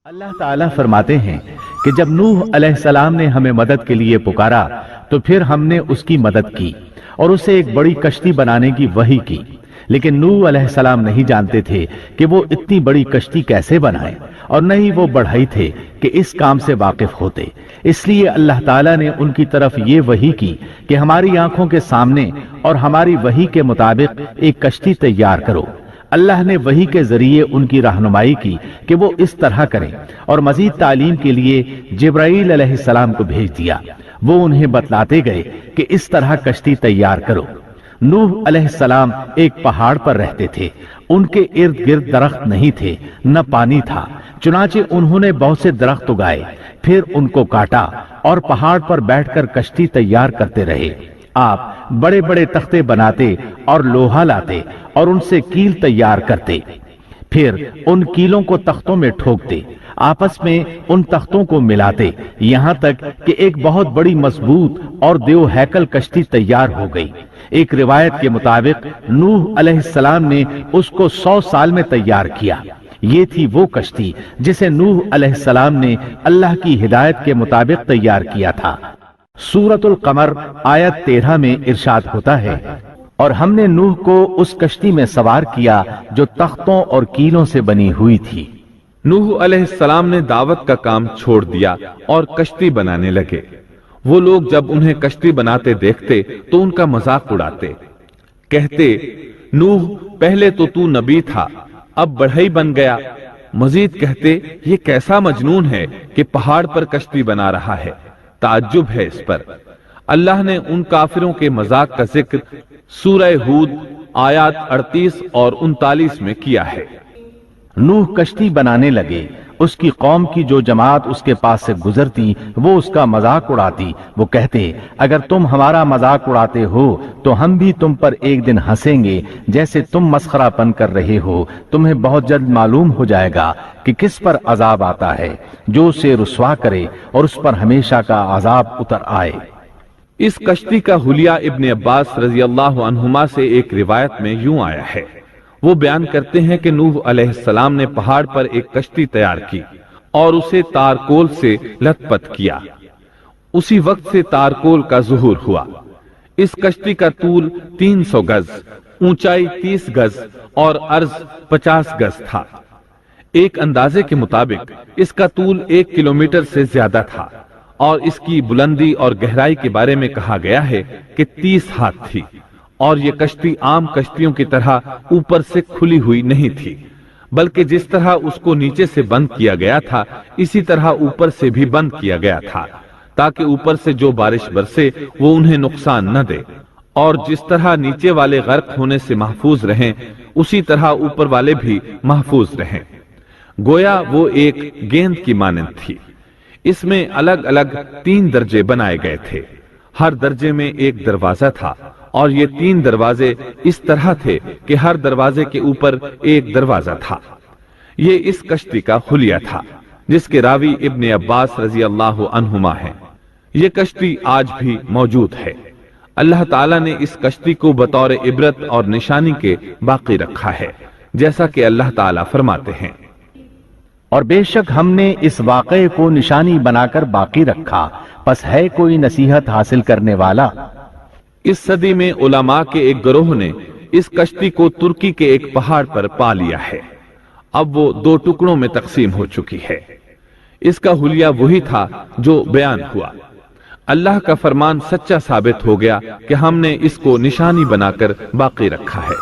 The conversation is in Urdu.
اللہ تعالیٰ فرماتے ہیں کہ جب نوح علیہ السلام نے ہمیں مدد کے لیے پکارا تو پھر ہم نے اس کی مدد کی اور اسے ایک بڑی کشتی بنانے کی وحی کی، لیکن نوح علیہ السلام نہیں جانتے تھے کہ وہ اتنی بڑی کشتی کیسے بنائیں، اور نہ ہی وہ بڑھئی تھے کہ اس کام سے واقف ہوتے۔ اس لیے اللہ تعالیٰ نے ان کی طرف یہ وحی کی کہ ہماری آنکھوں کے سامنے اور ہماری وحی کے مطابق ایک کشتی تیار کرو۔ اللہ نے وحی کے ذریعے ان کی رہنمائی کی کہ وہ اس طرح کریں، اور مزید تعلیم کے لیے جبرائیل علیہ السلام کو بھیج دیا۔ وہ انہیں بتلاتے گئے کہ اس طرح کشتی تیار کرو۔ نوح علیہ السلام ایک پہاڑ پر رہتے تھے، ان کے ارد گرد درخت نہیں تھے، نہ پانی تھا، چنانچہ انہوں نے بہت سے درخت اگائے، پھر ان کو کاٹا اور پہاڑ پر بیٹھ کر کشتی تیار کرتے رہے۔ آپ بڑے بڑے تختے بناتے اور لوہا لاتے اور ان سے کیل تیار کرتے، پھر ان کیلوں کو تختوں میں ٹھوکتے، آپس میں ان تختوں کو ملاتے، یہاں تک کہ ایک بہت بڑی مضبوط اور دیو ہیکل کشتی تیار ہو گئی۔ ایک روایت کے مطابق نوح علیہ السلام نے اس کو 100 سال میں تیار کیا۔ یہ تھی وہ کشتی جسے نوح علیہ السلام نے اللہ کی ہدایت کے مطابق تیار کیا تھا۔ سورۃ القمر آیت 13 میں ارشاد ہوتا ہے، اور ہم نے نوح کو اس کشتی میں سوار کیا جو تختوں اور کیلوں سے بنی ہوئی تھی۔ نوح علیہ السلام نے دعوت کا کام چھوڑ دیا اور کشتی بنانے لگے۔ وہ لوگ جب انہیں کشتی بناتے دیکھتے تو ان کا مذاق اڑاتے، کہتے، نوح پہلے تو نبی تھا، اب بڑھئی بن گیا۔ مزید کہتے، یہ کیسا مجنون ہے کہ پہاڑ پر کشتی بنا رہا ہے۔ تعجب ہے اس پر۔ اللہ نے ان کافروں کے مذاق کا ذکر سورہ ہود آیات 38 اور 39 میں کیا ہے۔ نوح کشتی بنانے لگے، اس کی قوم کی جو جماعت اس کے پاس سے گزرتی وہ اس کا مذاق اڑاتی۔ وہ کہتے، اگر تم ہمارا مذاق اڑاتے ہو تو ہم بھی تم پر ایک دن ہنسیں گے جیسے تم مسخرہ پن کر رہے ہو۔ تمہیں بہت جلد معلوم ہو جائے گا کہ کس پر عذاب آتا ہے، جو اسے رسوا کرے اور اس پر ہمیشہ کا عذاب اتر آئے۔ اس کشتی کا حلیہ ابن عباس رضی اللہ عنہما سے ایک روایت میں یوں آیا ہے۔ وہ بیان کرتے ہیں کہ نوح علیہ السلام نے پہاڑ پر ایک کشتی تیار کی اور اسے تارکول سے لت پت کیا۔ اسی وقت سے تارکول کا ظہور ہوا۔ اس کشتی کا طول 300 گز، اونچائی 30 گز اور عرض 50 گز تھا۔ ایک اندازے کے مطابق اس کا طول 1 کلومیٹر سے زیادہ تھا، اور اس کی بلندی اور گہرائی کے بارے میں کہا گیا ہے کہ 30 ہاتھ تھی، اور یہ کشتی عام کشتیوں کی طرح اوپر سے کھلی ہوئی نہیں تھی، بلکہ جس طرح اس کو نیچے سے بند کیا گیا تھا اسی طرح اوپر سے بھی بند کیا گیا تھا، تاکہ اوپر سے جو بارش برسے وہ انہیں نقصان نہ دے، اور جس طرح نیچے والے غرق ہونے سے محفوظ رہیں اسی طرح اوپر والے بھی محفوظ رہیں۔ گویا وہ ایک گیند کی مانند تھی۔ اس میں الگ الگ 3 درجے بنائے گئے تھے، ہر درجے میں ایک دروازہ تھا، اور یہ 3 دروازے اس طرح تھے کہ ہر دروازے کے اوپر ایک دروازہ تھا۔ یہ اس کشتی کا حلیہ تھا جس کے راوی ابن عباس رضی اللہ عنہما ہیں۔ یہ کشتی آج بھی موجود ہے۔ اللہ تعالیٰ نے اس کشتی کو بطور عبرت اور نشانی کے باقی رکھا ہے، جیسا کہ اللہ تعالیٰ فرماتے ہیں، اور بے شک ہم نے اس واقعے کو نشانی بنا کر باقی رکھا، پس ہے کوئی نصیحت حاصل کرنے والا۔ اس صدی میں علماء کے ایک گروہ نے اس کشتی کو ترکی کے ایک پہاڑ پر پا لیا ہے۔ اب وہ 2 ٹکڑوں میں تقسیم ہو چکی ہے۔ اس کا حلیہ وہی تھا جو بیان ہوا۔ اللہ کا فرمان سچا ثابت ہو گیا کہ ہم نے اس کو نشانی بنا کر باقی رکھا ہے۔